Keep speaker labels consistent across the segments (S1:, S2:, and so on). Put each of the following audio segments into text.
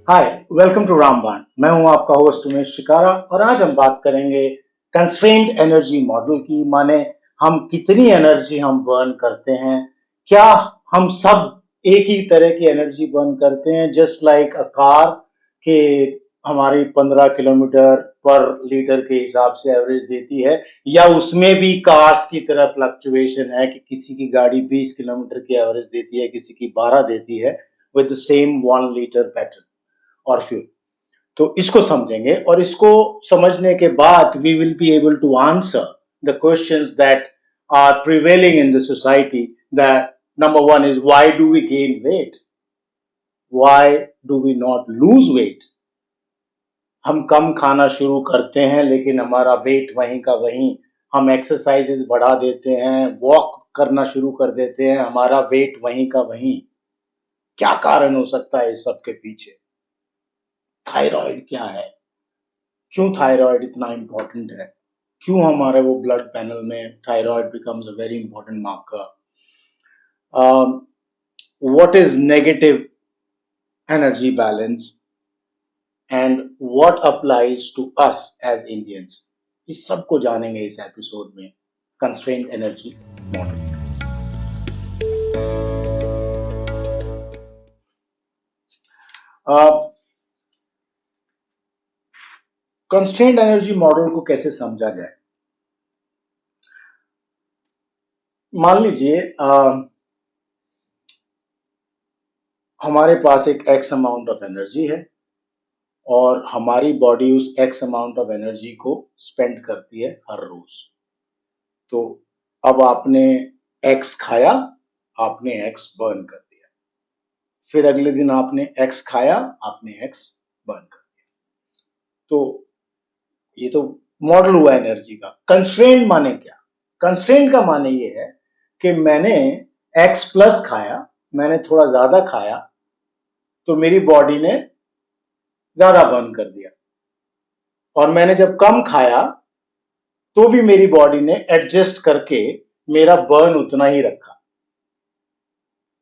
S1: Hi, welcome to रामबाण। मैं हूं आपका होस्ट उमेश शिकारा और आज हम बात करेंगे कंस्ट्रेंट एनर्जी मॉडल की। माने हम कितनी एनर्जी हम बर्न करते हैं। क्या हम सब एक ही तरह की एनर्जी बर्न करते हैं, जस्ट लाइक अ कार के हमारी 15 किलोमीटर पर लीटर के हिसाब से एवरेज देती है, या उसमें भी कार्स की तरह फ्लक्चुएशन है कि किसी की गाड़ी 20 किलोमीटर की एवरेज देती है, किसी की 12 देती है, with the same 1 litre petrol और फ्यूल। तो इसको समझेंगे और इसको समझने के बाद we will be able to answer the questions that are prevailing in the society. That number one is why do we gain weight, why do we not lose weight. हम कम खाना शुरू करते हैं लेकिन हमारा वेट वहीं का वहीं। हम एक्सरसाइजेस बढ़ा देते हैं, वॉक करना शुरू कर देते हैं, हमारा वेट वहीं का वहीं। क्या कारण हो सकता है इस सब के पीछे? थायराइड क्या है? क्यों थायराइड इतना इंपॉर्टेंट है? क्यों हमारे वो ब्लड पैनल में thyroid becomes a very important marker? What is negative energy balance and what applies to us as Indians? इस सब को जानेंगे इस एपिसोड में, constraint energy model. Constraint energy model को कैसे समझा जाए? मान लीजिए हमारे पास एक एक्स अमाउंट ऑफ एनर्जी है और हमारी बॉडी उस एक्स अमाउंट ऑफ एनर्जी को स्पेंड करती है हर रोज। तो अब आपने एक्स खाया, आपने एक्स बर्न कर दिया। फिर अगले दिन आपने एक्स खाया, आपने एक्स बर्न कर दिया। तो ये तो मॉडल हुआ एनर्जी का। कंस्ट्रेंट माने क्या? कंस्ट्रेंट का माने ये है कि मैंने एक्स प्लस खाया, मैंने थोड़ा ज्यादा खाया, तो मेरी बॉडी ने ज्यादा बर्न कर दिया। और मैंने जब कम खाया तो भी मेरी बॉडी ने एडजस्ट करके मेरा बर्न उतना ही रखा।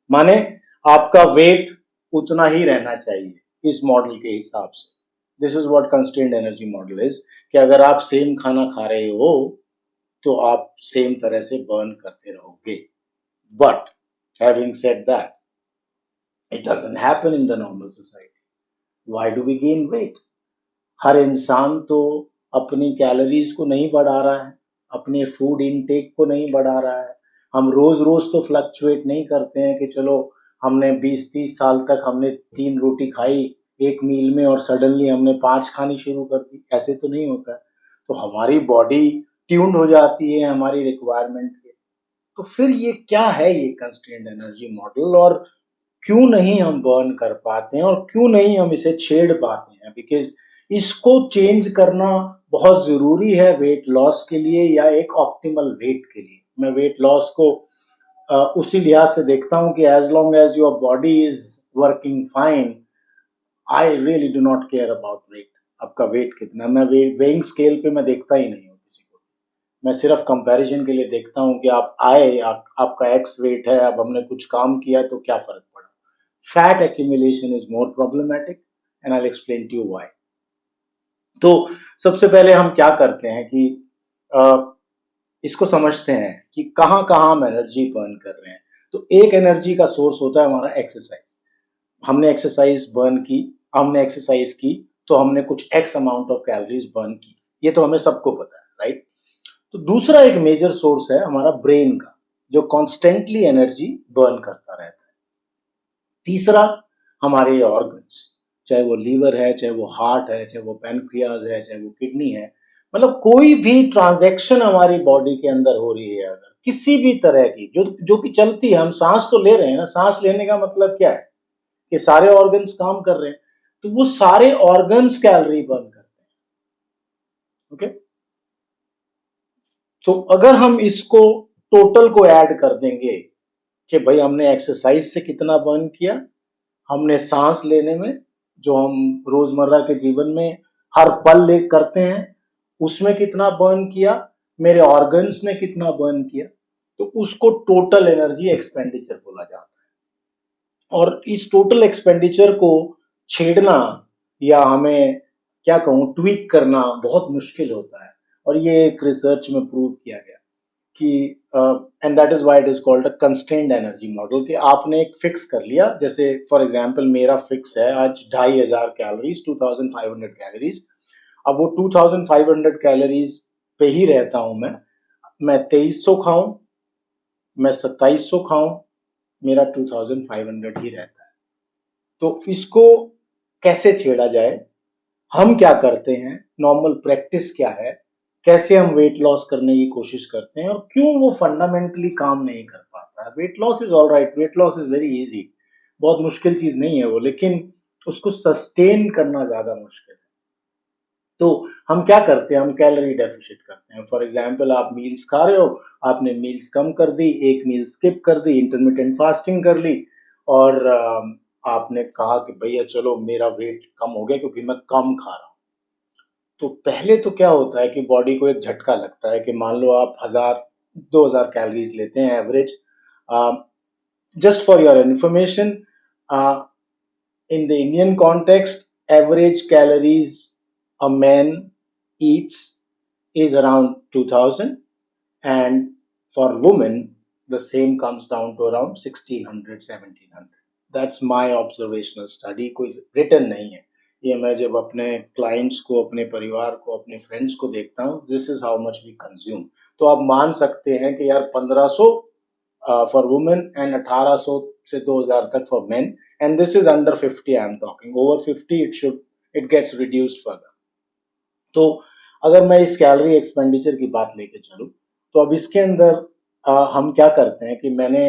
S1: माने आपका वेट उतना ही रहना चाहिए इस मॉडल के हिसाब से। This is what constraint energy model is, कि अगर आप सेम खाना खा रहे हो तो आप सेम तरह से बर्न करते रहोगे। But having said that, it doesn't happen in the normal society. Why do we gain weight? हर इंसान तो अपनी कैलोरीज को नहीं बढ़ा रहा है, अपने फूड इनटेक को नहीं बढ़ा रहा है। हम रोज रोज तो फ्लक्चुएट नहीं करते हैं कि चलो हमने 20-30 साल तक हमने 3 रोटी खाई एक मील में और सडनली हमने 5 खानी शुरू कर दी। ऐसे तो नहीं होता है। तो हमारी बॉडी ट्यून्ड हो जाती है हमारी रिक्वायरमेंट के। तो फिर ये क्या है ये कंस्ट्रेंट एनर्जी मॉडल, और क्यों नहीं हम बर्न कर पाते हैं और क्यों नहीं हम इसे छेड़ पाते हैं? बिकॉज इसको चेंज करना बहुत जरूरी है वेट लॉस के लिए या एक ऑप्टिमल वेट के लिए। मैं वेट लॉस को उसी लिहाज से देखता हूं कि as long as your body is working fine, I really do not care about weight. आपका वेट कितना, मैं वेइंग स्केल पे मैं देखता ही नहीं हूँ किसी को। मैं सिर्फ कंपैरिजन के लिए देखता हूँ कि आप आए, आपका एक्स वेट है, अब हमने कुछ काम किया तो क्या फर्क पड़ा। Fat accumulation is more problematic and I explain to you why. तो सबसे पहले हम क्या करते हैं कि इसको समझते हैं कि कहाँ कहाँ हम एनर्जी बर्न कर रहे हैं। तो एक एनर्जी का सोर्स होता है हमारा एक्सरसाइज। हमने एक्सरसाइज बर्न की, हमने एक्सरसाइज की तो हमने कुछ x amount of calories burn की। ये तो हमें सबको पता है, राइट? तो दूसरा एक मेजर सोर्स है हमारा ब्रेन का, जो कॉन्स्टेंटली एनर्जी बर्न करता रहता है। तीसरा हमारे ऑर्गन्स, चाहे वो लीवर है, चाहे वो हार्ट है, चाहे वो पैनक्रियाज है, चाहे वो किडनी है। मतलब कोई भी ट्रांजैक्शन हमारी बॉडी के अंदर हो रही है, अगर किसी भी तरह की जो जो कि चलती है, हम सांस तो ले रहे हैं ना। सांस लेने का मतलब क्या है? कि सारे ऑर्गन्स काम कर रहे हैं, तो वो सारे ऑर्गन्स कैलोरी बर्न करते हैं। ओके, तो अगर हम इसको टोटल को ऐड कर देंगे कि भाई हमने एक्सरसाइज से कितना बर्न किया, हमने सांस लेने में, जो हम रोजमर्रा के जीवन में हर पल ले करते हैं, उसमें कितना बर्न किया, मेरे ऑर्गन्स ने कितना बर्न किया, तो उसको टोटल एनर्जी एक्सपेंडिचर बोला जाता है। और इस टोटल एक्सपेंडिचर को छेड़ना या हमें क्या कहूँ ट्वीक करना बहुत मुश्किल होता है। और ये एक रिसर्च में प्रूव किया गया कि and that is why it is called a constrained energy model, कि आपने एक फिक्स कर लिया। जैसे फॉर एग्जांपल मेरा फिक्स है आज 2500 कैलोरीज, 2500 कैलोरीज। अब वो 2500 कैलोरीज पे ही रहता हूं मैं 2300 खाऊं, मैं 2700 खाऊं, मेरा 2500 ही रहता है। तो इसको कैसे छेड़ा जाए, हम क्या करते हैं, नॉर्मल प्रैक्टिस क्या है, कैसे हम वेट लॉस करने की कोशिश करते हैं और क्यों वो फंडामेंटली काम नहीं कर पाता है। Weight loss is all right, weight loss is very easy, बहुत मुश्किल चीज नहीं है वो, लेकिन उसको सस्टेन करना ज्यादा मुश्किल है। तो हम क्या करते हैं, हम कैलोरी डेफिसिट करते हैं। फॉर एग्जाम्पल आप मील्स खा रहे हो, आपने मील्स कम कर दी, एक मील स्किप कर दी, इंटरमिटेंट फास्टिंग कर ली, और आपने कहा कि भैया चलो मेरा वेट कम हो गया क्योंकि मैं कम खा रहा हूँ। तो पहले तो क्या होता है कि बॉडी को एक झटका लगता है कि मान लो आप 1000-2000 कैलोरीज लेते हैं average. Just for your information, in the Indian context, average calories a man eats is around 2000, and for women, the same comes down to around 1600, 1700. That's my observational study, कोई written नहीं है ये। मैं जब अपने clients को, अपने परिवार को, अपने फ्रेंड्स को देखता हूँ, this is how much we consume. तो आप मान सकते हैं कि यार 1500 for women and 1800 से 2000 तक for men, and this is under 50 I am talking. Over 50 it gets reduced further. तो अगर मैं इस कैलोरी एक्सपेंडिचर की बात लेके चलूं, तो अब इसके अंदर हम क्या करते हैं कि मैंने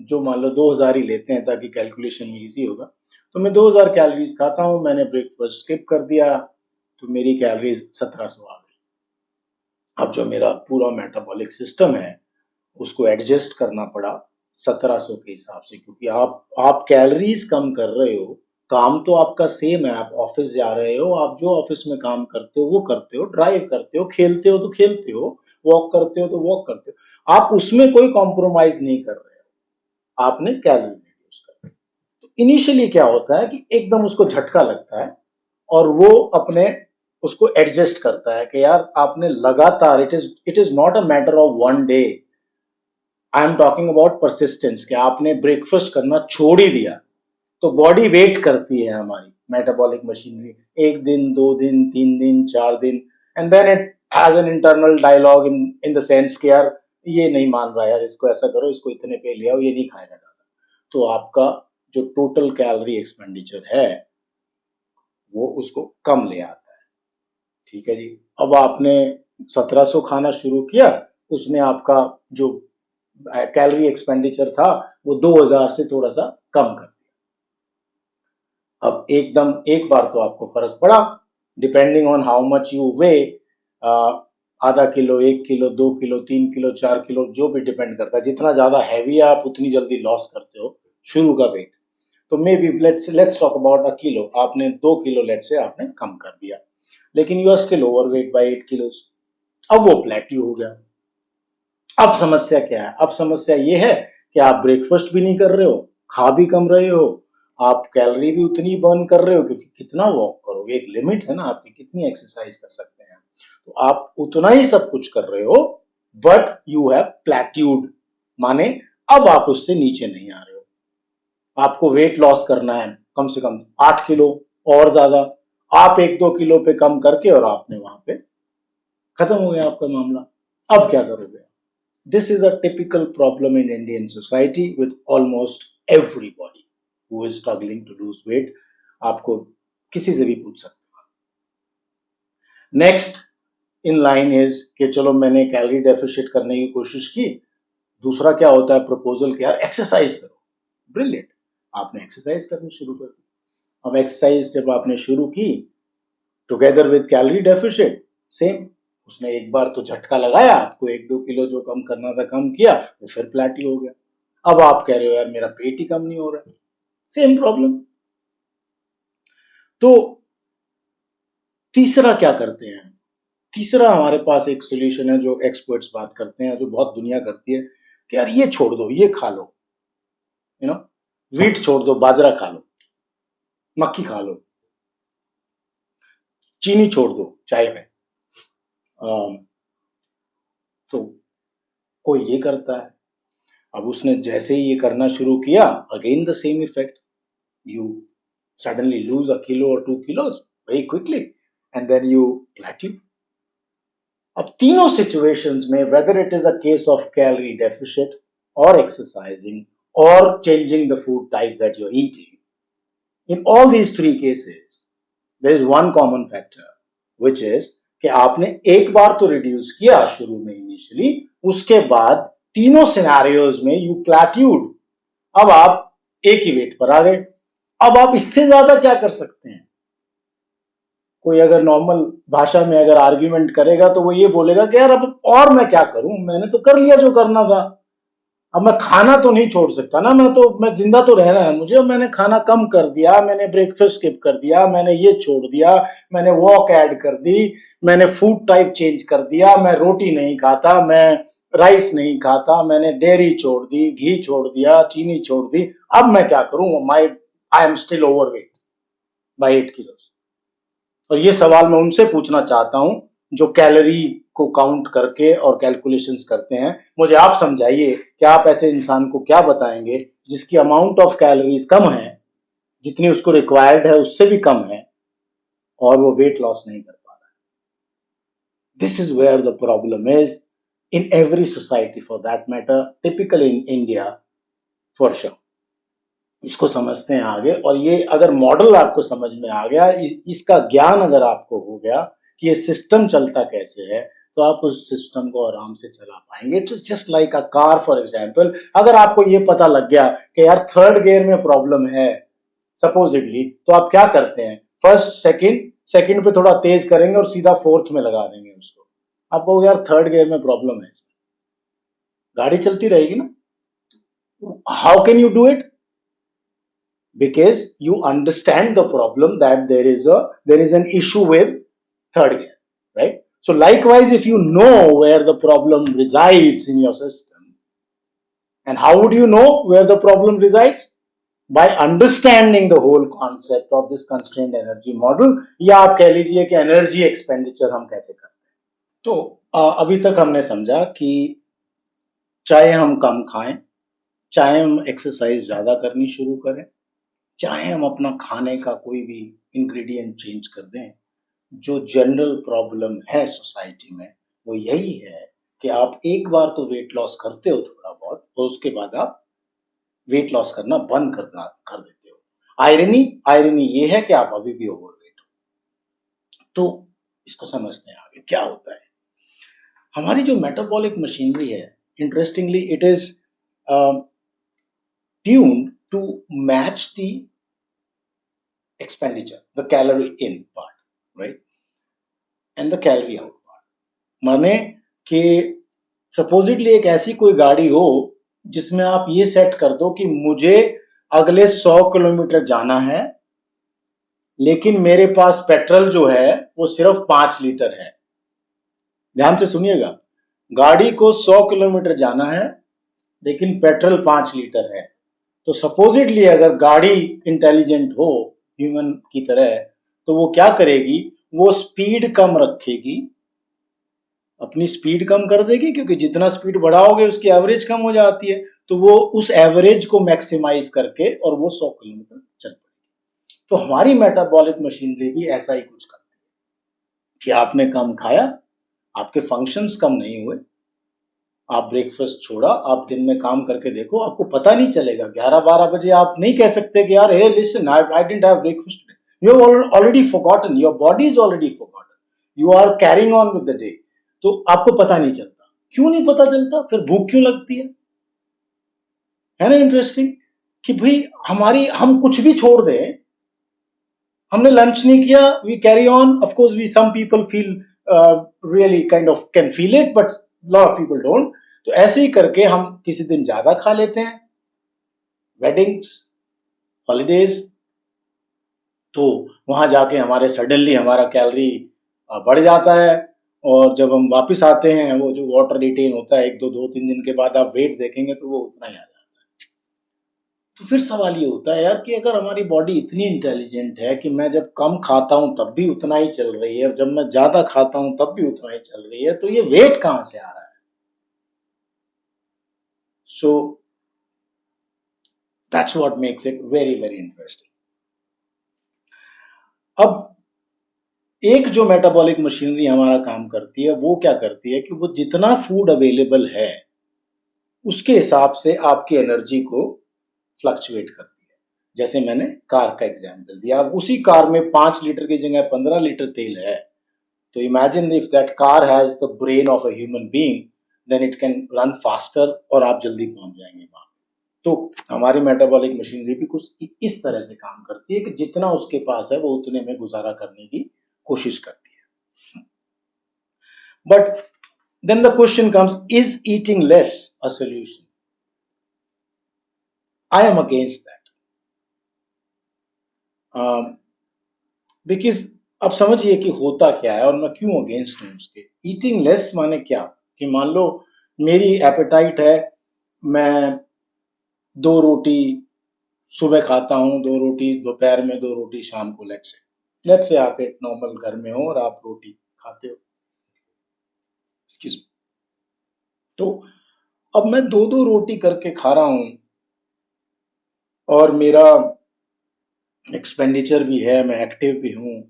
S1: जो मान लो 2000 ही लेते हैं ताकि कैलकुलेशन में इजी होगा, तो मैं 2000 कैलोरीज खाता हूं, मैंने ब्रेकफास्ट स्किप कर दिया, तो मेरी कैलोरीज 1700 आ गई। अब जो मेरा पूरा मेटाबॉलिक सिस्टम है उसको एडजस्ट करना पड़ा 1700 के हिसाब से, क्योंकि आप कैलोरीज कम कर रहे हो, काम तो आपका सेम है। आप ऑफिस जा रहे हो, आप जो ऑफिस में काम करते हो वो करते हो, ड्राइव करते हो, खेलते हो तो खेलते हो, वॉक करते हो तो वॉक करते हो, आप उसमें कोई कॉम्प्रोमाइज नहीं कर रहे हो, आपने कैलोरी रिड्यूस कर। तो इनिशियली क्या होता है कि एकदम उसको झटका लगता है और वो अपने उसको एडजस्ट करता है कि यार आपने लगातार, it is not a matter of one day, I am talking about persistence, कि आपने ब्रेकफास्ट करना छोड़ ही दिया तो बॉडी वेट करती है, हमारी मेटाबॉलिक मशीनरी, एक दिन, 2 दिन, 3 दिन, 4 दिन, and then it has an internal dialogue in the sense कि यार ये नहीं मान रहा यार, इसको ऐसा करो, इसको इतने पे ले आओ, ये नहीं खाएगा ज्यादा। तो आपका जो टोटल कैलोरी एक्सपेंडिचर है वो उसको कम ले आता है। ठीक है जी। अब आपने 1700 खाना शुरू किया, उसने आपका जो कैलोरी एक्सपेंडिचर था वो 2000 से थोड़ा सा कम कर दिया। अब एकदम एक बार तो आपको फर्क पड़ा, depending on how much you weigh, आधा kilo, 1 kilo, 2 kilo, 3 kilo, 4 kilo, जो भी डिपेंड करता है, जितना ज्यादा हैवी है आप उतनी जल्दी लॉस करते हो शुरू का वेट। तो may be let's talk about a kilo, आपने 2 किलो लेट से आपने कम कर दिया, लेकिन you are still over weight by 8 kilo. अब वो प्लेट्यू हो गया। अब समस्या क्या है, अब समस्या ये है कि आप ब्रेकफास्ट भी नहीं कर रहे हो, खा भी कम रहे हो, आप कैलोरी भी उतनी बर्न कर रहे हो, क्योंकि कितना वॉक करोगे, एक लिमिट है ना आपकी, कितनी एक्सरसाइज कर सकते हैं। तो आप उतना ही सब कुछ कर रहे हो, बट यू हैव प्लेट्यूड, माने अब आप उससे नीचे नहीं आ रहे हो। आपको वेट लॉस करना है कम से कम 8 किलो और ज्यादा, आप 1-2 किलो पे कम करके और आपने वहां पे खत्म हो गया आपका मामला। अब क्या करोगे? This is a typical problem in Indian society with almost everybody who is struggling to lose weight. आपको किसी से भी पूछ सकते हो। नेक्स्ट इन लाइन इज कि चलो मैंने कैलोरी डेफिसिट करने की कोशिश की, दूसरा क्या होता है प्रपोजल कि यार एक्सरसाइज करो। ब्रिलियंट, आपने एक्सरसाइज करनी शुरू कर दी। अब एक्सरसाइज जब आपने शुरू की together with calorie deficit, same, उसने एक बार तो झटका लगाया, आपको 1-2 किलो जो कम करना था कम किया, वो फिर प्लेटी हो गया। अब आप कह रहे हो यार मेरा पेट ही कम नहीं हो रहा है, सेम प्रॉब्लम। तो तीसरा क्या करते हैं, तीसरा हमारे पास एक सोल्यूशन है जो एक्सपर्ट्स बात करते हैं, जो बहुत दुनिया करती है, कि यार ये छोड़ दो, ये खा लो, वीट छोड़ दो, बाजरा खा लो। मक्खी खा लो, चीनी छोड़ दो चाय में। तो कोई ये करता है, अब उसने जैसे ही ये करना शुरू किया, again the same effect, you suddenly lose a kilo or 2 kilos very quickly and then you plateau. अब तीनों सिचुएशंस में, whether it is a case of calorie deficit or exercising or changing the food type that you're eating, in all these three cases there is one common factor, which is कि आपने एक बार तो reduce किया शुरू में initially, उसके बाद तीनों सिनेरियोज में यू प्लेट्यूड, अब आप एक ही वेट पर आ गए। अब आप इससे ज्यादा क्या कर सकते हैं? कोई अगर नॉर्मल भाषा में अगर आर्ग्यूमेंट करेगा तो वो ये बोलेगा कि यार अब और मैं क्या करूं, मैंने तो कर लिया जो करना था, अब मैं खाना तो नहीं छोड़ सकता ना, मैं जिंदा तो रहना है मुझे, मैंने खाना कम कर दिया, मैंने ब्रेकफास्ट स्किप कर दिया, मैंने ये छोड़ दिया, मैंने वॉक ऐड कर दी, मैंने फूड टाइप चेंज कर दिया, मैं रोटी नहीं खाता, मैं राइस नहीं खाता, मैंने डेयरी छोड़ दी, घी छोड़ दिया, चीनी छोड़ दी, अब मैं क्या करूं? I am still overweight by 8 kilo. और ये सवाल मैं उनसे पूछना चाहता हूं जो कैलोरी को काउंट करके और कैलकुलेशंस करते हैं। मुझे आप समझाइए कि आप ऐसे इंसान को क्या बताएंगे जिसकी अमाउंट ऑफ कैलोरीज कम है, जितनी उसको रिक्वायर्ड है उससे भी कम है, और वो वेट लॉस नहीं कर पा रहा है। This is where the problem is in every society for that matter, typical in India for sure. इसको समझते हैं आगे, और ये अगर मॉडल आपको समझ में आ गया, इसका ज्ञान अगर आपको हो गया कि ये सिस्टम चलता कैसे है, तो आप उस सिस्टम को आराम से चला पाएंगे। It's just like a car for example. अगर आपको ये पता लग गया कि यार थर्ड गियर में प्रॉब्लम है सपोजिटली, तो आप क्या करते हैं? फर्स्ट सेकंड पे थोड़ा तेज करेंगे और सीधा फोर्थ में लगा देंगे उसको। आप कहोगे यार थर्ड गियर में प्रॉब्लम है, गाड़ी चलती रहेगी ना। How can you do it? Because you understand the problem that there is an issue with third gear, right? So likewise, if you know where the problem resides in your system, and how would you know where the problem resides? By understanding the whole concept of this constrained energy model, या आप कह लीजिए कि energy expenditure हम कैसे करते हैं। तो अभी तक हमने समझा कि चाहे हम कम खाएं, चाहे हम एक्सरसाइज ज्यादा करनी शुरू करें, चाहे हम अपना खाने का कोई भी इंग्रेडिएंट चेंज कर दें, जो जनरल प्रॉब्लम है सोसाइटी में वो यही है कि आप एक बार तो वेट लॉस करते हो थोड़ा बहुत, और उसके बाद आप वेट लॉस करना बंद कर देते हो। आयरनी ये है कि आप अभी भी ओवरवेट हो। तो इसको समझते हैं आगे क्या होता है। हमारी जो मेटाबॉलिक मशीनरी है, interestingly it is tuned to match the expenditure, the calorie in part, right, and the calorie out part. माने कि सपोजिटली एक ऐसी कोई गाड़ी हो जिसमें आप ये सेट कर दो कि मुझे अगले 100 किलोमीटर जाना है, लेकिन मेरे पास पेट्रोल जो है वो सिर्फ 5 लीटर है। ध्यान से सुनिएगा, गाड़ी को 100 किलोमीटर जाना है लेकिन पेट्रोल 5 लीटर है। तो सपोजिटली अगर गाड़ी इंटेलिजेंट हो ह्यूमन की तरह, तो वो क्या करेगी? वो स्पीड कम रखेगी, अपनी स्पीड कम कर देगी, क्योंकि जितना स्पीड बढ़ाओगे उसकी एवरेज कम हो जाती है, तो वो उस एवरेज को मैक्सिमाइज करके और वो 100 किलोमीटर चल पड़ेगी। तो हमारी मेटाबॉलिक मशीनरी भी ऐसा ही कुछ करती है कि आपने कम खाया, आपके फंक्शंस कम नहीं हुए, आप ब्रेकफास्ट छोड़ा, आप दिन में काम करके देखो, आपको पता नहीं चलेगा। 11-12 बजे आप नहीं कह सकते कि यार hey listen I didn't have breakfast, you have already forgotten, your body is already forgotten, you are carrying on with the day. तो आपको पता नहीं चलता। क्यों नहीं पता चलता? फिर भूख क्यों लगती है ना? इंटरेस्टिंग कि भाई हम कुछ भी छोड़ दें, हमने लंच नहीं किया, we carry on. Of course we some people feel really kind of can feel it, but lot of people don't. तो ऐसे ही करके हम किसी दिन ज्यादा खा लेते हैं, वेडिंग्स, हॉलीडेज, तो वहां जाके सडनली हमारा कैलोरी बढ़ जाता है, और जब हम वापस आते हैं वो जो वाटर रिटेन होता है 1-2-3 दिन के बाद, आप वेट देखेंगे तो वो उतना ही आ जाता है। तो फिर सवाल ये होता है यार कि अगर हमारी बॉडी इतनी इंटेलिजेंट है कि मैं जब कम खाता हूं तब भी उतना ही चल रही है, जब मैं ज्यादा खाता हूं तब भी उतना ही चल रही है, तो ये वेट कहां से आ रहा है? So that's what makes it very very interesting. अब एक जो मेटाबॉलिक मशीनरी हमारा काम करती है वो क्या करती है कि वो जितना फूड अवेलेबल है उसके हिसाब से आपकी एनर्जी को फ्लक्चुएट करती है। जैसे मैंने कार का एग्जांपल दिया, अब उसी कार में 5 लीटर की जगह 15 लीटर तेल है, तो imagine if that car has the brain of a human being, then it can run faster और आप जल्दी पहुंच जाएंगे वहां। तो हमारी मेटाबॉलिक मशीनरी भी कुछ इस तरह से काम करती है कि जितना उसके पास है वो उतने में गुजारा करने की कोशिश करती है। But then the question comes, is eating less a solution? I am against that. Because अब समझिए कि होता क्या है और मैं क्यों अगेंस्ट हूं उसके। ईटिंग लेस माने क्या कि मान लो मेरी एपेटाइट है, मैं 2 रोटी सुबह खाता हूं, 2 रोटी दोपहर में, 2 रोटी शाम को। लेट्स से आप एक नॉर्मल घर में हो और आप रोटी खाते हो, एक्सक्यूज मी। तो अब मैं 2-2 रोटी करके खा रहा हूं और मेरा एक्सपेंडिचर भी है, मैं एक्टिव भी हूं।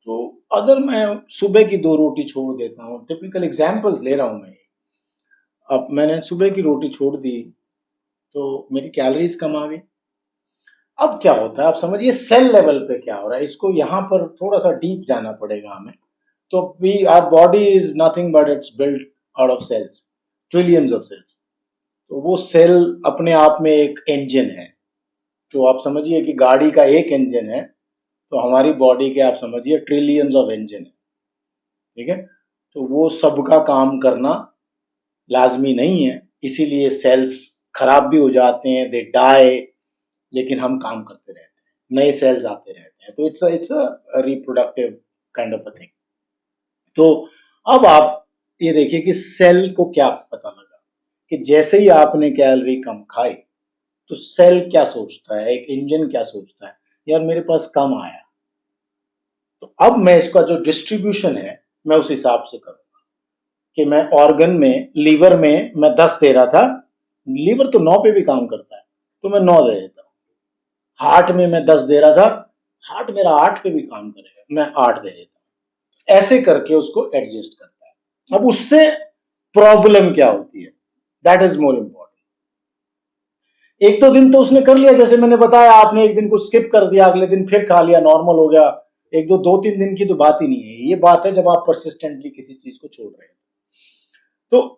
S1: तो अगर मैं सुबह की 2 रोटी छोड़ देता हूं, टिपिकल एग्जांपल्स ले रहा हूं मैं, अब मैंने सुबह की रोटी छोड़ दी तो मेरी कैलोरीज कम आ गई। अब क्या होता है आप समझिए सेल लेवल पे क्या हो रहा है, इसको यहां पर थोड़ा सा डीप जाना पड़ेगा हमें। तो we our body is nothing but it's built out of cells, trillions of cells. तो वो सेल अपने आप में एक इंजन है। तो आप समझिए कि गाड़ी का एक इंजन है, तो हमारी बॉडी के आप समझिए ट्रिलियंस ऑफ इंजन है, ठीक है। तो वो सबका काम करना लाजमी नहीं है, इसीलिए सेल्स खराब भी हो जाते हैं, दे डाई, लेकिन हम काम करते रहते हैं, नए सेल्स आते रहते हैं। तो it's a reproductive kind of a thing. तो अब आप ये देखिए कि सेल को क्या पता लगा कि जैसे ही आपने कैलोरी कम खाई तो सेल क्या सोचता है, एक इंजन क्या सोचता है, यार मेरे पास कम आया, तो अब मैं इसका जो डिस्ट्रीब्यूशन है मैं उस हिसाब से करूंगा कि मैं ऑर्गन में, लीवर में मैं 10 दे रहा था, लीवर तो 9 पे भी काम करता है, तो मैं 9 दे देता हूं। हार्ट में मैं 10 दे रहा था, हार्ट मेरा 8 पे भी काम करेगा, मैं 8 दे देता हूं। ऐसे करके उसको एडजस्ट करता है। अब उससे प्रॉब्लम क्या होती है, दैट इज मोर इंपॉर्टेंट। एक दो दिन तो उसने कर लिया, जैसे मैंने बताया, आपने एक दिन को स्किप कर दिया, अगले दिन फिर खा लिया, नॉर्मल हो गया। एक दो 2-3 दिन की तो बात ही नहीं है, ये बात है जब आप परसिस्टेंटली किसी चीज को छोड़ रहे हैं। तो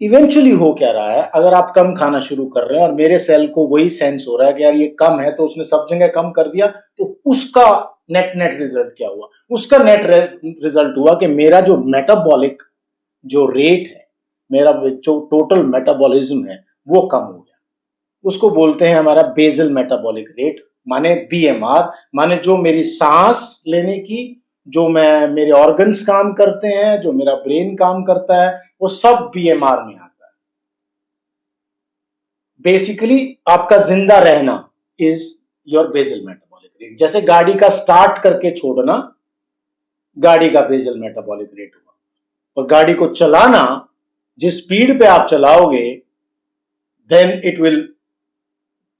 S1: इवेंचुअली हो क्या रहा है, अगर आप कम खाना शुरू कर रहे हैं और मेरे सेल को वही सेंस हो रहा है कि यार ये कम है, तो उसने सब जगह कम कर दिया, तो उसका नेट नेट रिजल्ट क्या हुआ? उसका नेट रिजल्ट हुआ कि मेरा जो मेटाबॉलिक जो रेट है, मेरा जो टोटल मेटाबॉलिज्म है वो कम हो गया। उसको बोलते हैं हमारा बेसल मेटाबॉलिक रेट, माने बीएमआर, माने जो मेरी सांस लेने की, जो मैं, मेरे ऑर्गन्स काम करते हैं, जो मेरा ब्रेन काम करता है, वो सब बीएमआर में आता है। बेसिकली आपका जिंदा रहना is your basal metabolic rate. जैसे गाड़ी का स्टार्ट करके छोड़ना गाड़ी का बेसल मेटाबॉलिक रेट हुआ, और गाड़ी को चलाना, जिस स्पीड पे आप चलाओगे, then it will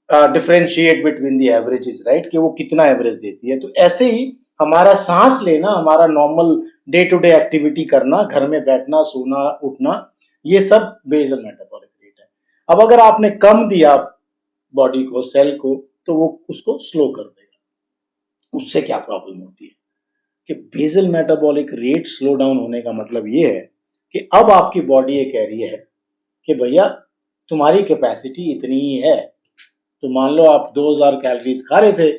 S1: differentiate between the averages, right, कि वो कितना एवरेज देती है। तो ऐसे ही हमारा सांस लेना, हमारा normal day to day activity करना, घर में बैठना, सोना, उठना, ये सब बेसल मेटाबॉलिक रेट है। अब अगर आपने कम दिया बॉडी को, सेल को, तो वो उसको स्लो कर देगा। उससे क्या प्रॉब्लम होती है कि basal metabolic rate slow down होने का मतलब ये है कि अब आपकी बॉडी ये कह रही है कि भैया तुम्हारी कैपेसिटी इतनी ही है। तो मान लो आप 2000 कैलोरीज खा रहे थे,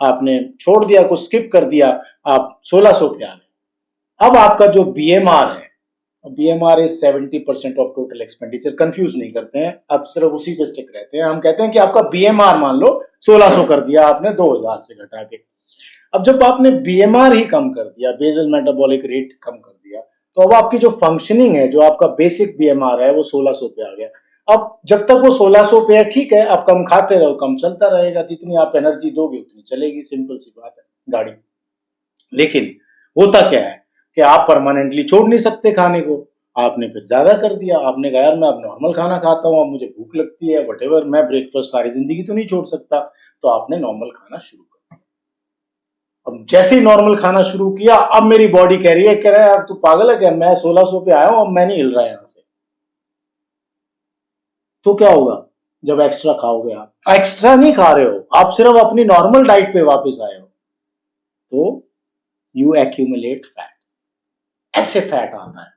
S1: आपने छोड़ दिया, कुछ स्किप कर दिया, आप 1600 पे आ गए। अब आपका जो बीएमआर है, BMR is 70% of total expenditure. Confuse नहीं करते हैं, अब सिर्फ उसी पे स्टिक रहते हैं। हम कहते हैं कि आपका बीएमआर मान लो 1600 कर दिया आपने 2000 से घटा के। अब जब आपने बीएमआर ही कम कर दिया, बेसल मेटाबॉलिक रेट कम कर दिया, तो अब आपकी जो फंक्शनिंग है, जो आपका बेसिक बीएमआर है, वो 1600 पे आ गया। अब जब तक वो 1600 पे है ठीक है, आप कम खाते रहो, कम चलता रहेगा, जितनी आप एनर्जी दोगे उतनी चलेगी, सिंपल सी बात है गाड़ी। लेकिन होता क्या है कि आप परमानेंटली छोड़ नहीं सकते खाने को, आपने फिर ज्यादा कर दिया, आपने कहा यार मैं अब नॉर्मल खाना खाता हूँ, अब मुझे भूख लगती है, वटेवर, मैं ब्रेकफास्ट सारी जिंदगी तो नहीं छोड़ सकता, तो आपने नॉर्मल खाना शुरू कर दिया। अब जैसे ही नॉर्मल खाना शुरू किया, अब मेरी बॉडी कह रही है, कह रहा है यार तू पागल है क्या, मैं 1600 पे आया हूं, अब मैं नहीं हिल रहा यहां से। तो क्या होगा, जब एक्स्ट्रा खाओगे, आप एक्स्ट्रा नहीं खा रहे हो, आप सिर्फ अपनी नॉर्मल डाइट पे वापस आए हो, तो यू एक्यूमुलेट फैट, ऐसे फैट आता है।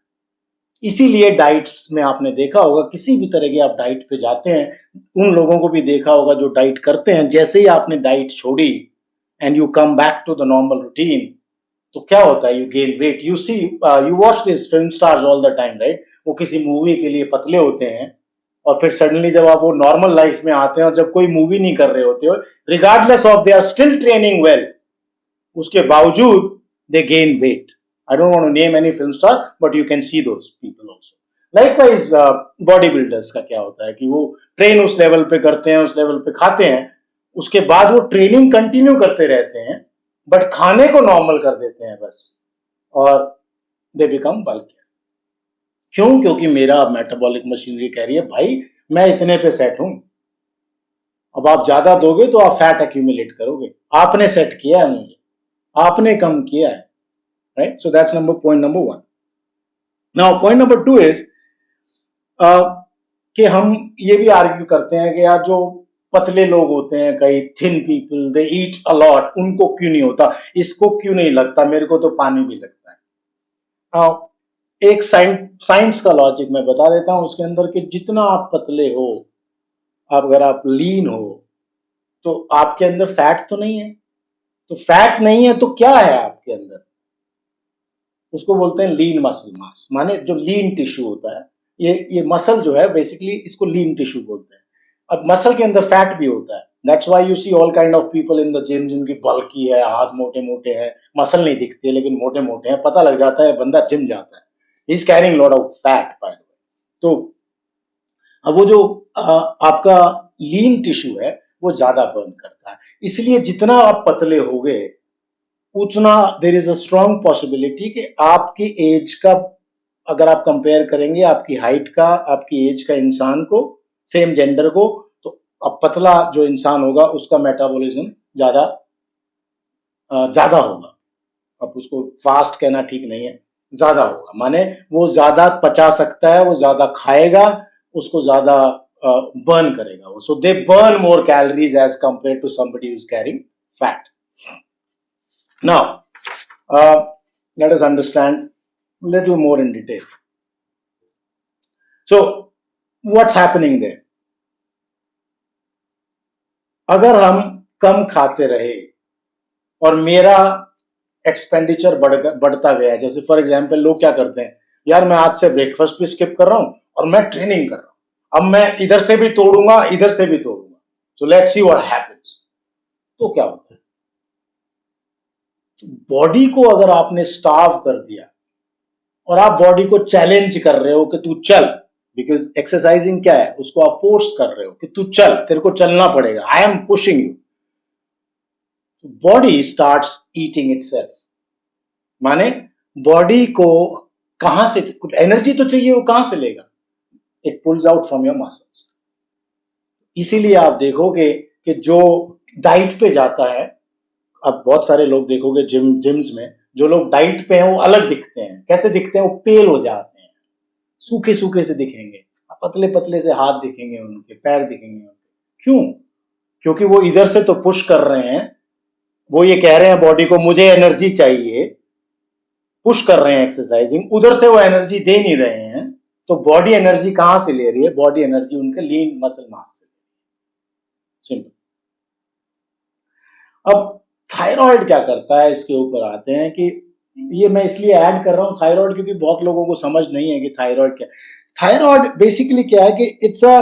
S1: इसीलिए डाइट्स में आपने देखा होगा, किसी भी तरह की आप डाइट पे जाते हैं, उन लोगों को भी देखा होगा जो डाइट करते हैं, जैसे ही आपने डाइट छोड़ी and you come back to the normal routine, तो क्या होता है, you gain weight. You see, you watch this film stars all the time, right, वो किसी मूवी के लिए पतले होते हैं, और फिर सडनली जब आप वो नॉर्मल लाइफ में आते हैं और जब कोई मूवी नहीं कर रहे होते हो, regardless of they are still training well, उसके बावजूद they gain weight. I don't want to name any film star, but you can see those people also. Likewise, body builders का क्या होता है कि वो ट्रेन उस लेवल पे करते हैं, उस लेवल पे खाते हैं, उसके बाद वो ट्रेनिंग कंटिन्यू करते रहते हैं, बट खाने को नॉर्मल कर देते हैं बस, और दे बिकम बल्क। क्यों? क्योंकि मेरा मेटाबॉलिक मशीनरी कह रही है भाई मैं इतने पे सेट हूं, अब आप ज्यादा दोगे तो आप फैट एक्यूमुलेट करोगे, आपने सेट किया है मुझे, आपने कम किया है, right? So that's point number one. Now point number two is कि हम ये भी आर्ग्यू करते हैं कि यार जो पतले लोग होते हैं, कई thin people, they eat a lot, उनको क्यों नहीं होता, इसको क्यों नहीं लगता, मेरे को तो पानी भी लगता है। Now, एक साइंस का लॉजिक मैं बता देता हूं उसके अंदर, कि जितना आप पतले हो, अगर आप लीन हो, तो आपके अंदर फैट तो नहीं है, तो फैट नहीं है तो क्या है आपके अंदर, उसको बोलते हैं लीन मसल मास, माने जो लीन टिश्यू होता है, ये मसल जो है बेसिकली इसको लीन टिश्यू बोलते हैं। अब मसल के अंदर फैट भी होता है, that's why you see all kind of people in the gym, जिनकी बल्की है, हाथ मोटे मोटे हैं, मसल नहीं दिखते लेकिन मोटे मोटे हैं, पता लग जाता है बंदा जिम जाता है, he is carrying lot of fat by the way. तो अब वो जो आपका लीन टिश्यू है वो ज्यादा बर्न करता है, इसलिए जितना आप पतले हो गए उतना there is a strong possibility कि आपकी एज का, अगर आप कंपेयर करेंगे आपकी हाइट का, आपकी एज का इंसान को, सेम जेंडर को, तो अब पतला जो इंसान होगा उसका मेटाबॉलिज्म ज्यादा ज्यादा होगा। अब उसको फास्ट कहना ठीक नहीं है, ज्यादा होगा, माने वो ज्यादा पचा सकता है, वो ज्यादा खाएगा, उसको ज्यादा बर्न करेगा वो, so they burn more calories as compared to somebody who is carrying fat. Now, let us understand a little more in detail. So, what's happening there? अगर हम कम खाते रहे और मेरा एक्सपेंडिचर बढ़ता गया, जैसे फॉर एग्जांपल लोग क्या करते हैं, यार मैं आज से ब्रेकफास्ट भी स्किप कर रहा हूं और मैं ट्रेनिंग कर रहा हूं, अब मैं इधर से भी तोड़ूंगा, इधर से भी तोड़ूंगा, so let's see what happens. तो क्या होता है, बॉडी को अगर आपने स्टार्व कर दिया और आप बॉडी को चैलेंज कर रहे हो कि तू चल, बिकॉज एक्सरसाइजिंग क्या है, उसको आप फोर्स कर रहे हो कि तू चल, तेरे को चलना पड़ेगा, I am pushing you, body starts eating itself. माने बॉडी को कहां से कुछ एनर्जी तो चाहिए, वो कहां से लेगा, it pools out from your muscles. इसीलिए आप देखोगे कि जो डाइट पे जाता है, अब बहुत सारे लोग देखोगे जिम्स में, जो लोग डाइट पे हैं वो अलग दिखते हैं, कैसे दिखते हैं, वो पेल हो जाते हैं, सूखे सूखे से दिखेंगे, पतले पतले से हाथ दिखेंगे उनके, पैर दिखेंगे उनके, क्यों? क्योंकि वो इधर से तो पुश कर रहे हैं, वो ये कह रहे हैं बॉडी को मुझे एनर्जी चाहिए, पुश कर रहे हैं एक्सरसाइजिंग, उधर से वो एनर्जी दे नहीं रहे हैं, तो बॉडी एनर्जी कहां से ले रही है, बॉडी एनर्जी उनके लीन मसल मास से, सिंपल। अब थायराइड क्या करता है, इसके ऊपर आते हैं कि ये मैं इसलिए ऐड कर रहा हूं थायराइड, क्योंकि बहुत लोगों को समझ नहीं है कि थायराइड क्या। थायराइड बेसिकली क्या है कि it's a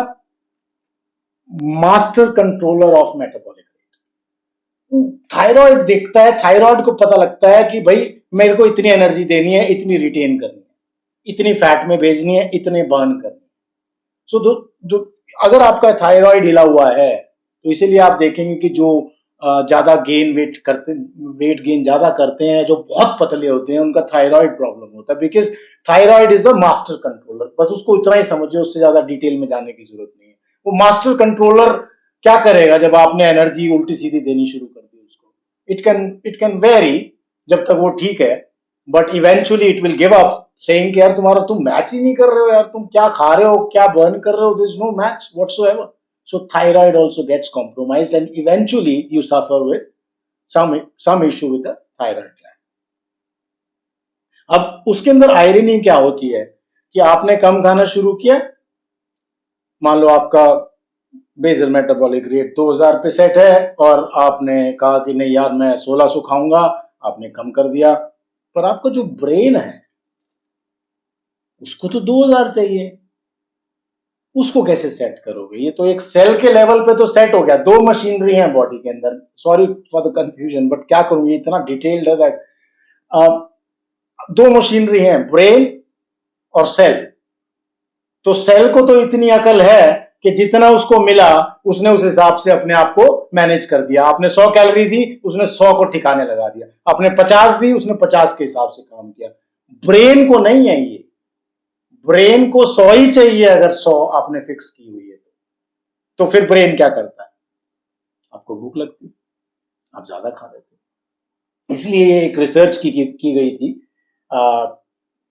S1: master controller of metabolic rate. Thyroid देखता है, थायराइड को पता लगता है कि भाई मेरे को इतनी एनर्जी देनी है, इतनी रिटेन करनी है, इतनी फैट में भेजनी है, इतने बर्न करनी है, सो अगर आपका थायराइड हिला हुआ है तो इसीलिए आप देखेंगे कि जो ज्यादा वेट गेन ज्यादा करते हैं, जो बहुत पतले होते हैं, उनका थायराइड प्रॉब्लम होता है, because thyroid is the master controller. बस उसको इतना ही समझिए, उससे ज्यादा डिटेल में जाने की जरूरत नहीं है। वो मास्टर कंट्रोलर क्या करेगा जब आपने एनर्जी उल्टी सीधी देनी शुरू कर दी उसको? इट कैन वेरी जब तक वो ठीक है, but eventually it will give up saying कि यार तुम मैच ही नहीं कर रहे हो, यार तुम क्या खा रहे हो, क्या बर्न कर रहे हो, this no match whatsoever. So thyroid also gets compromised and eventually you suffer with some issue with the thyroid gland. अब उसके अंदर आयरनी क्या होती है कि आपने कम खाना शुरू किया, मान लो आपका बेसल मेटाबॉलिक रेट 2000 पे सेट है और आपने कहा कि नहीं यार मैं 1600 खाऊंगा, आपने कम कर दिया, पर आपका जो ब्रेन है उसको तो 2000 चाहिए, उसको कैसे सेट करोगे? ये तो एक सेल के लेवल पे तो सेट हो गया, दो मशीनरी है बॉडी के अंदर। Sorry for the confusion, but क्या करूं, ये इतना डिटेल्ड है दैट दो मशीनरी है, ब्रेन और सेल। तो सेल को तो इतनी अकल है कि जितना उसको मिला उसने उस हिसाब से अपने आप को मैनेज कर दिया। आपने 100 कैलोरी दी, उसने 100 को ठिकाने लगा दिया। आपने 50 दी, उसने 50 के हिसाब से काम किया। ब्रेन को नहीं है ये, ब्रेन को 100 ही चाहिए। अगर 100 आपने फिक्स की हुई है तो फिर ब्रेन क्या करता है? आपको भूख लगती है, आप ज्यादा खा लेते हो। इसलिए एक रिसर्च की गई थी,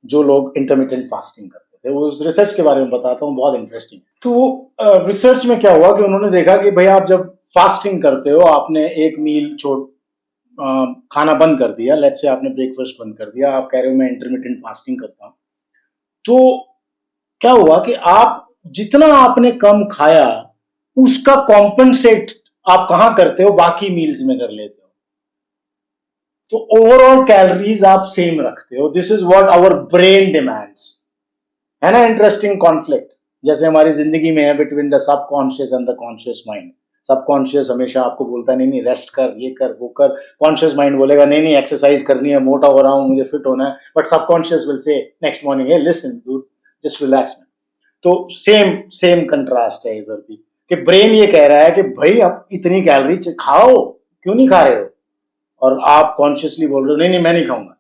S1: जो लोग इंटरमिटेंट फास्टिंग करते थे, वो उस रिसर्च के बारे में बताता हूँ, बहुत इंटरेस्टिंग। तो रिसर्च में क्या हुआ कि उन्होंने देखा कि भाई आप जब फास्टिंग करते हो, आपने एक मील खाना बंद कर दिया, लेट्स से आपने ब्रेकफास्ट बंद कर दिया, आप कह रहे हो मैं इंटरमिटेंट फास्टिंग करता हूँ, तो क्या हुआ कि आप जितना आपने कम खाया उसका कॉम्पनसेट आप कहां करते हो? बाकी मील्स में कर लेते हो। तो ओवरऑल कैलोरीज आप सेम रखते हो। This is what our brain demands. है ना इंटरेस्टिंग कॉन्फ्लिक्ट? जैसे हमारी जिंदगी में है between the subconscious and the conscious mind. Subconscious हमेशा आपको बोलता है नहीं नहीं रेस्ट कर, ये कर, वो कर। कॉन्शियस माइंड बोलेगा नहीं नहीं एक्सरसाइज करनी है, मोटा हो रहा हूं, मुझे फिट होना है। But subconscious will say next morning, hey listen dude, just relax. तो सेम सेम कंट्रास्ट है इधर भी, कि ब्रेन ये कह रहा है कि भाई अब इतनी कैलोरी खाओ, क्यों नहीं खा रहे हो? और आप कॉन्शियसली बोल रहे हो नहीं नहीं मैं नहीं खाऊंगा।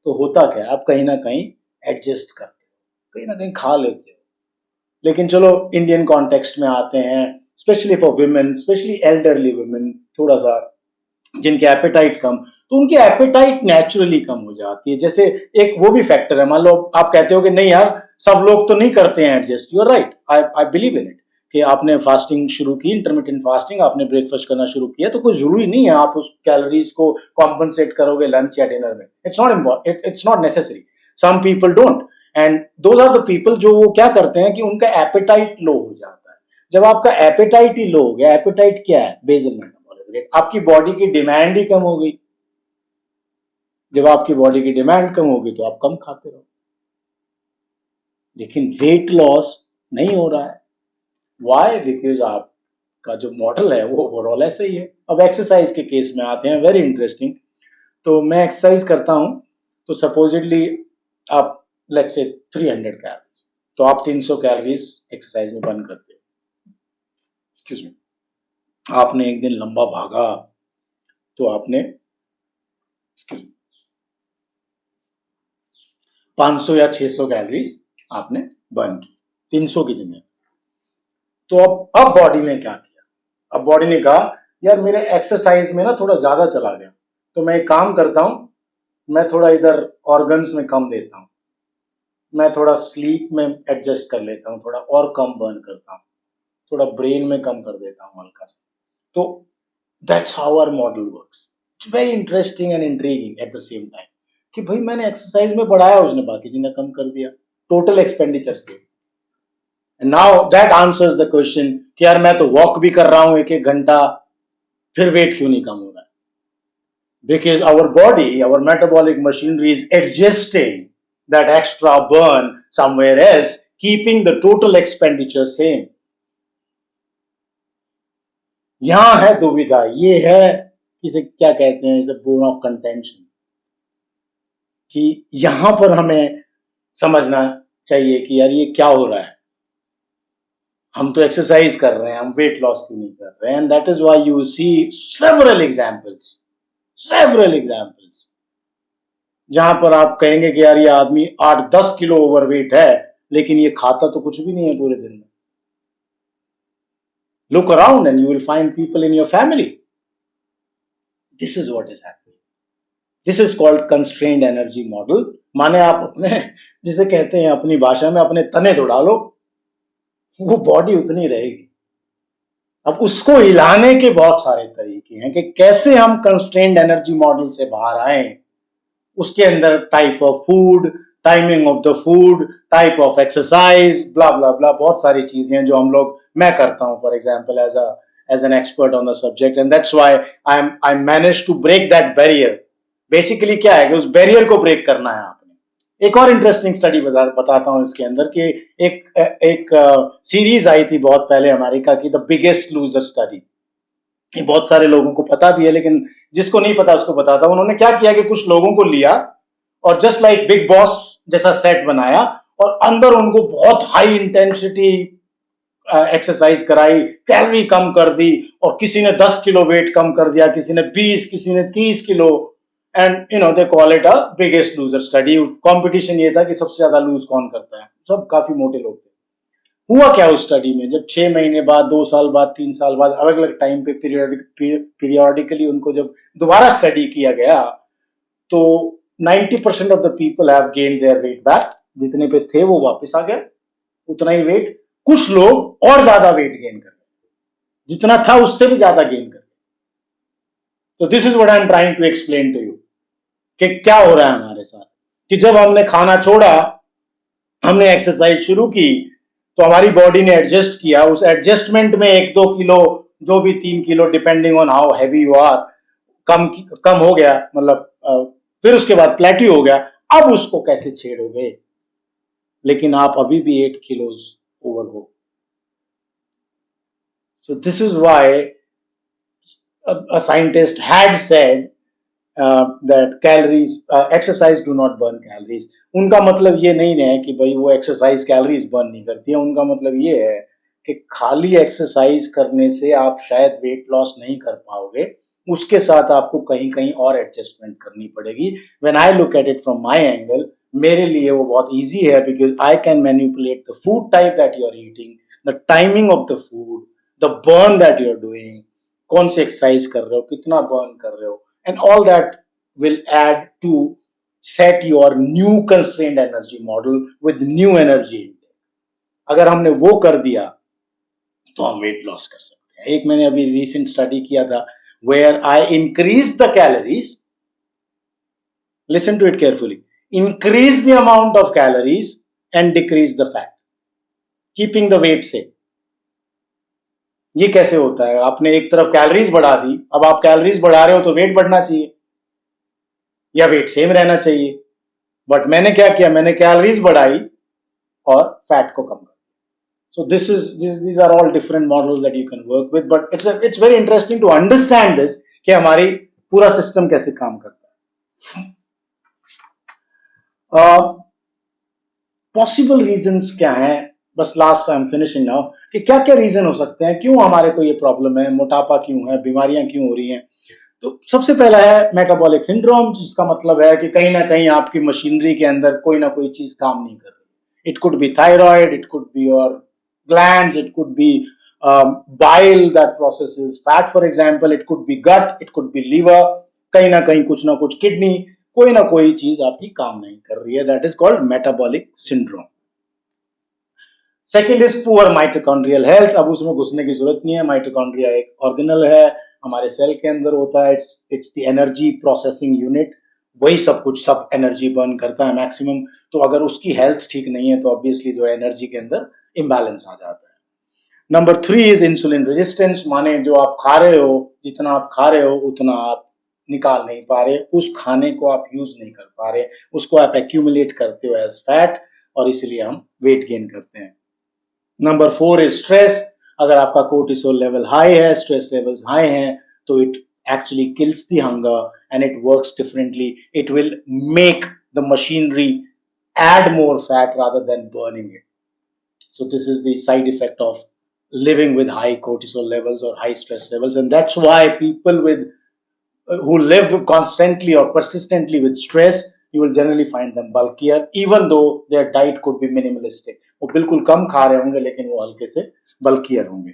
S1: तो होता क्या, आप कहीं ना कहीं एडजस्ट करते हो, कहीं ना कहीं खा लेते हो। लेकिन चलो इंडियन कॉन्टेक्स्ट में आते हैं, specially for women, specially elderly women, थोड़ा सा जिनके एपेटाइट कम, तो उनकी एपेटाइट नेचुरली कम हो जाती है। जैसे एक वो भी फैक्टर है, मान लो आप कहते हो कि नहीं यार सब लोग तो नहीं करते हैं adjust, you are right, I believe in it, कि आपने फास्टिंग शुरू की, इंटरमिटेंट फास्टिंग, आपने ब्रेकफास्ट करना शुरू किया, तो कोई जरूरी नहीं है आप उस कैलोरीज को कॉम्पनसेट करोगे लंच या डिनर में। It's not necessary. Some people don't, and those are the people जो वो क्या करते हैं कि उनका एपेटाइट लो हो जाता है। जब आपका एपेटाइट ही लो हो गया, एपेटाइट क्या है? बेसल मेटाबॉलिक रेट, आपकी बॉडी की डिमांड ही कम हो गई। जब आपकी बॉडी की डिमांड कम होगी तो आप कम खाते रहो, लेकिन वेट लॉस नहीं हो रहा है। वाई? बिकॉज आपका जो मॉडल है वो ओवरऑल ऐसा ही है। अब एक्सरसाइज के केस में आते हैं, वेरी इंटरेस्टिंग। तो मैं एक्सरसाइज करता हूं, तो सपोजिटली आप लेट्स से 300 कैलोरीज, तो आप 300 कैलोरीज एक्सरसाइज में बर्न करते हो। एक्सक्यूज मी, आपने एक दिन लंबा भागा तो आपने 500 या 600 कैलोरीज आपने बर्न की 300 की जगह। तो अब बॉडी ने क्या किया? अब बॉडी ने कहा यार मेरे एक्सरसाइज में ना थोड़ा ज्यादा चला गया, तो मैं एक काम करता हूं, मैं थोड़ा इधर ऑर्गन्स में कम देता हूं, मैं थोड़ा स्लीप में एडजस्ट कर लेता हूं, थोड़ा और कम बर्न करता हूं, थोड़ा ब्रेन में कम कर देता हूं हल्का सा। तो that's how our model works. It's very interesting and intriguing at the same time, कि भाई मैंने एक्सरसाइज में बढ़ाया, उसने बाकी चीजें कम कर दिया, टोटल एक्सपेंडिचर से। Now that answers the question कि यार मैं तो वॉक भी कर रहा हूं एक एक घंटा, फिर वेट क्यों नहीं कम हो रहा है? Because our body, our metabolic machinery is adjusting that extra burn somewhere else, keeping the total expenditure same. यहां है दुविधा, ये है इसे क्या कहते हैं, इसे बोन ऑफ कंटेंशन, कि यहां पर हमें समझना चाहिए कि यार ये क्या हो रहा है। हम तो एक्सरसाइज कर रहे हैं, हम वेट लॉस क्यों नहीं कर रहे हैं? And that is why you see several examples जहां पर आप कहेंगे कि यार ये आदमी 8-10 किलो ओवरवेट है, लेकिन ये खाता तो कुछ भी नहीं है पूरे दिन में. Look around and you will find people in your family. This is what is happening. This is called constrained energy model. माने आप अपने, जिसे कहते हैं अपनी भाषा में, अपने तने तो डालो, वो बॉडी उतनी रहेगी. अब उसको हिलाने के बहुत सारे तरीके हैं कि कैसे हम कंस्ट्रेन्ड एनर्जी मॉडल से बाहर आए. उसके अंदर type of food, timing of the food, type of exercise, blah blah blah, बहुत सारी चीजें हैं जो हम लोग, मैं करता हूं for example as an expert on the subject. And that's why I manage to break that barrier. Basically क्या है कि उस बैरियर को ब्रेक करना है आपने. एक और इंटरेस्टिंग स्टडी बताता हूं इसके अंदर कि एक सीरीज आई थी बहुत पहले अमेरिका की, द बिगेस्ट लूजर स्टडी. ये बहुत सारे लोगों को पता भी है, लेकिन जिसको नहीं पता उसको बताता हूं. उन्होंने क्या किया कि कुछ लोगों को लिया और जस्ट लाइक बिग बॉस जैसा सेट बनाया और अंदर उनको बहुत हाई इंटेंसिटी एक्सरसाइज कराई, कैलोरी कम कर दी, और किसी ने 10 किलो वेट कम कर दिया, किसी ने 20, किसी ने 30 kilo. And they call it a biggest loser study. Competition ये था कि सबसे ज्यादा लूज कौन करता है. सब काफी मोटे लोग थे. हुआ क्या उस स्टडी में, जब 6 महीने बाद, 2 साल बाद, 3 साल बाद, अलग अलग टाइम पे पीरियोडिकली उनको जब दोबारा स्टडी किया गया, तो 90% of the people have gain their weight back. जितने पे थे वो वापस आ गए, उतना ही वेट. कुछ लोग और ज्यादा वेट गेन कर गए, जितना था उससे भी ज्यादा गेन कर गए. तो this is what I am trying to explain to you कि क्या हो रहा है हमारे साथ. कि जब हमने खाना छोड़ा, हमने एक्सरसाइज शुरू की, तो हमारी बॉडी ने एडजस्ट किया. उस एडजस्टमेंट में 1-2 किलो, जो भी 3 kilo, depending on how heavy you are, कम कम हो गया. मतलब फिर उसके बाद प्लेट्यू हो गया. अब उसको कैसे छेड़ोगे? लेकिन आप अभी भी 8 किलोज ओवर हो. So this is why a scientist had said that calories, exercise do not burn calories. उनका मतलब ये नहीं है कि भाई वो एक्सरसाइज कैलोरीज बर्न नहीं करती है. उनका मतलब ये है कि खाली एक्सरसाइज करने से आप शायद वेट लॉस नहीं कर पाओगे, उसके साथ आपको कहीं कहीं और एडजस्टमेंट करनी पड़ेगी. When I look at it from my angle, मेरे लिए वो बहुत इजी है, because I can manipulate the food type that you are eating, the timing of the food, the burn that you are doing, कौन सी exercise कर रहे हो, कितना बर्न कर रहे हो, and all that will add to set your new constrained energy model with new energy intake. अगर हमने वो कर दिया तो हम वेट लॉस कर सकते हैं. एक मैंने अभी रिसेंट स्टडी किया था where I increase the calories, listen to it carefully, increase the amount of calories and decrease the fat, keeping the weight same. ये कैसे होता है? आपने एक तरफ कैलोरीज बढ़ा दी, अब आप कैलोरीज बढ़ा रहे हो तो वेट बढ़ना चाहिए या वेट सेम रहना चाहिए. बट मैंने क्या किया, मैंने कैलोरीज बढ़ाई और फैट को कम कर. सो these are all different models that you can work with, but it's very interesting to understand this कि हमारी पूरा सिस्टम कैसे काम करता है. पॉसिबल रीजंस क्या हैं, बस लास्ट टाइम फिनिशिंग नाउ, कि क्या क्या रीजन हो सकते हैं, क्यों हमारे को ये प्रॉब्लम है, मोटापा क्यों है, बीमारियां क्यों हो रही हैं. तो सबसे पहला है मेटाबॉलिक सिंड्रोम, जिसका मतलब है कि कहीं ना कहीं आपकी मशीनरी के अंदर कोई ना कोई चीज काम नहीं कर रही. It could be thyroid, it could be your glands, it could be bile that processes fat for example, it could be gut, it could be liver, कहीं ना कुछ किडनी, कोई ना कोई चीज आपकी काम नहीं कर रही है. That is called metabolic syndrome. Second is poor mitochondrial health. अब उसमें घुसने की जरूरत नहीं है. माइटोकॉन्ड्रिया एक ऑर्गेनल है, हमारे सेल के अंदर होता है. It's the energy processing unit. वही सब कुछ, सब एनर्जी बर्न करता है मैक्सिमम. तो अगर उसकी हेल्थ ठीक नहीं है तो ऑब्वियसली जो एनर्जी के अंदर इम्बैलेंस आ जाता है. Number 3 is insulin resistance. माने जो आप खा रहे हो, जितना आप खा रहे हो उतना आप निकाल नहीं पा रहे, उस खाने को आप यूज नहीं कर पा रहे, उसको आप एक्यूमुलेट करते हो एज फैट, और इसलिए हम वेट गेन करते हैं. Number 4 is stress. अगर आपका कोर्टिसोल लेवल हाई है, स्ट्रेस लेवल्स हाई हैं, तो it actually kills the hunger and it works differently. It will make the machinery add more fat rather than burning it. So this is the side effect of living with high cortisol levels or high stress levels, and that's why people with who live constantly or persistently with stress, you will generally find them bulkier, even though their diet could be minimalistic. वो बिल्कुल कम खा रहे होंगे लेकिन वो हल्के से bulkier होंगे.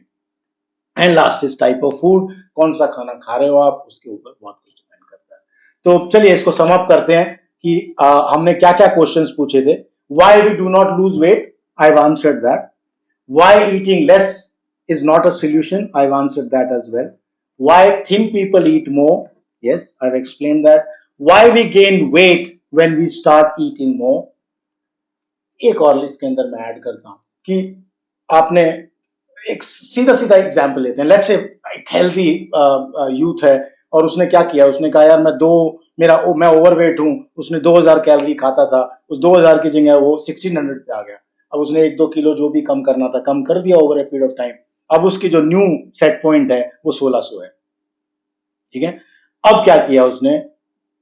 S1: And last is type of food, कौन सा खाना खा रहे हो आप, उसके ऊपर बहुत कुछ डिपेंड करता है. तो चलिए इसको सम अप करते हैं कि हमने क्या क्या क्वेश्चंस पूछे थे. Why we do not lose weight, I have answered that. Why eating less is not a solution, I've answered that as well. Why thin people eat more, yes, I've explained that. Why we gain weight when we start eating more. एक और इसके अंदर मैं add करता हूं कि आपने एक सीधा सीधा एग्जाम्पल लेते हैं. लेट्स से एक हेल्दी यूथ है और उसने क्या किया, उसने कहा यार मैं ओवरवेट हूं. उसने 2000 कैलोरी खाता था, उस 2000 की जगह वो 1600 पे आ गया. अब उसने 1-2 किलो जो भी कम करना था कम कर दिया over a period of time. अब उसकी जो न्यू सेट पॉइंट है वो 1600 है. ठीक है. अब क्या किया उसने,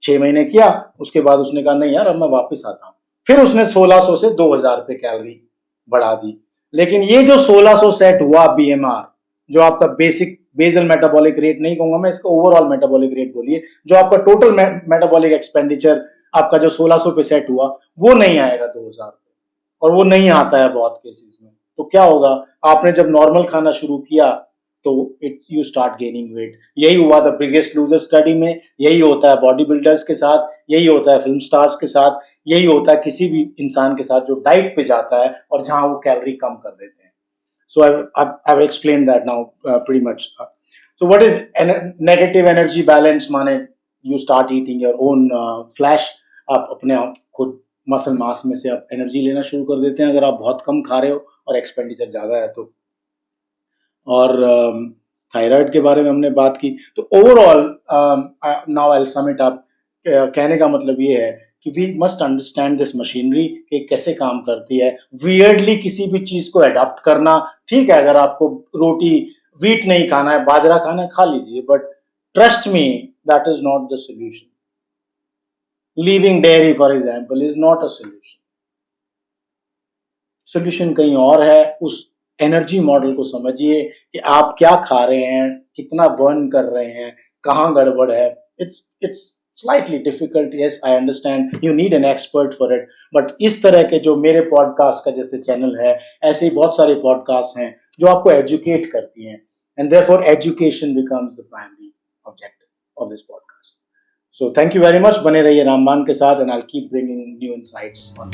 S1: 6 महीने किया, उसके बाद उसने कहा नहीं यार अब मैं वापस आता हूं. फिर उसने 1600 से 2000 पे कैलोरी बढ़ा दी. लेकिन ये जो 1600 सेट हुआ बीएमआर, जो आपका बेसिक बेसल मेटाबॉलिक रेट नहीं कहूंगा मैं, इसका ओवरऑल मेटाबॉलिक रेट बोलिए, जो आपका टोटल मेटाबॉलिक एक्सपेंडिचर आपका जो 1600 पे सेट हुआ वो नहीं आएगा 2000 पे, और वो नहीं आता है बहुत केसेस में. तो क्या होगा, आपने जब नॉर्मल खाना शुरू किया तो it's you start gaining weight. यही हुआ द बिगेस्ट लूजर स्टडी में, यही होता है बॉडी बिल्डर्स के साथ, यही होता है फिल्म स्टार्स के साथ, यही होता है किसी भी इंसान के साथ जो डाइट पे जाता है और जहां वो कैलोरी कम कर देते हैं. So I've explained that now pretty much. So what is negative energy balance? माने you start eating your own flesh. आप अपने आप खुद मसल मास में से आप एनर्जी लेना शुरू कर देते हैं अगर आप बहुत कम खा रहे हो और एक्सपेंडिचर ज्यादा है तो. और थायराइड के बारे में हमने बात की. तो overall now I will sum it up. कहने का मतलब ये है कि we must understand this machinery कि कैसे काम करती है. वियर्डली किसी भी चीज को अडॉप्ट करना ठीक है, अगर आपको रोटी व्हीट नहीं खाना है, बाजरा खाना है, खा लीजिए, but trust me that is not the solution. Leaving dairy for example is not a solution. Solution कहीं और है. उस एनर्जी मॉडल को समझिए कि आप क्या खा रहे हैं, कितना बर्न कर रहे हैं, कहाँ गड़बड़ है. It's slightly difficult, yes I understand, you need an expert for it. But इस तरह के जो मेरे पॉडकास्ट का जैसे चैनल है, ऐसे ही बहुत सारे पॉडकास्ट हैं जो आपको एजुकेट करती हैं, and therefore education becomes the primary objective of this podcast. So thank you very much. बने रहिए रामबान के साथ, and I will keep bringing new insights on.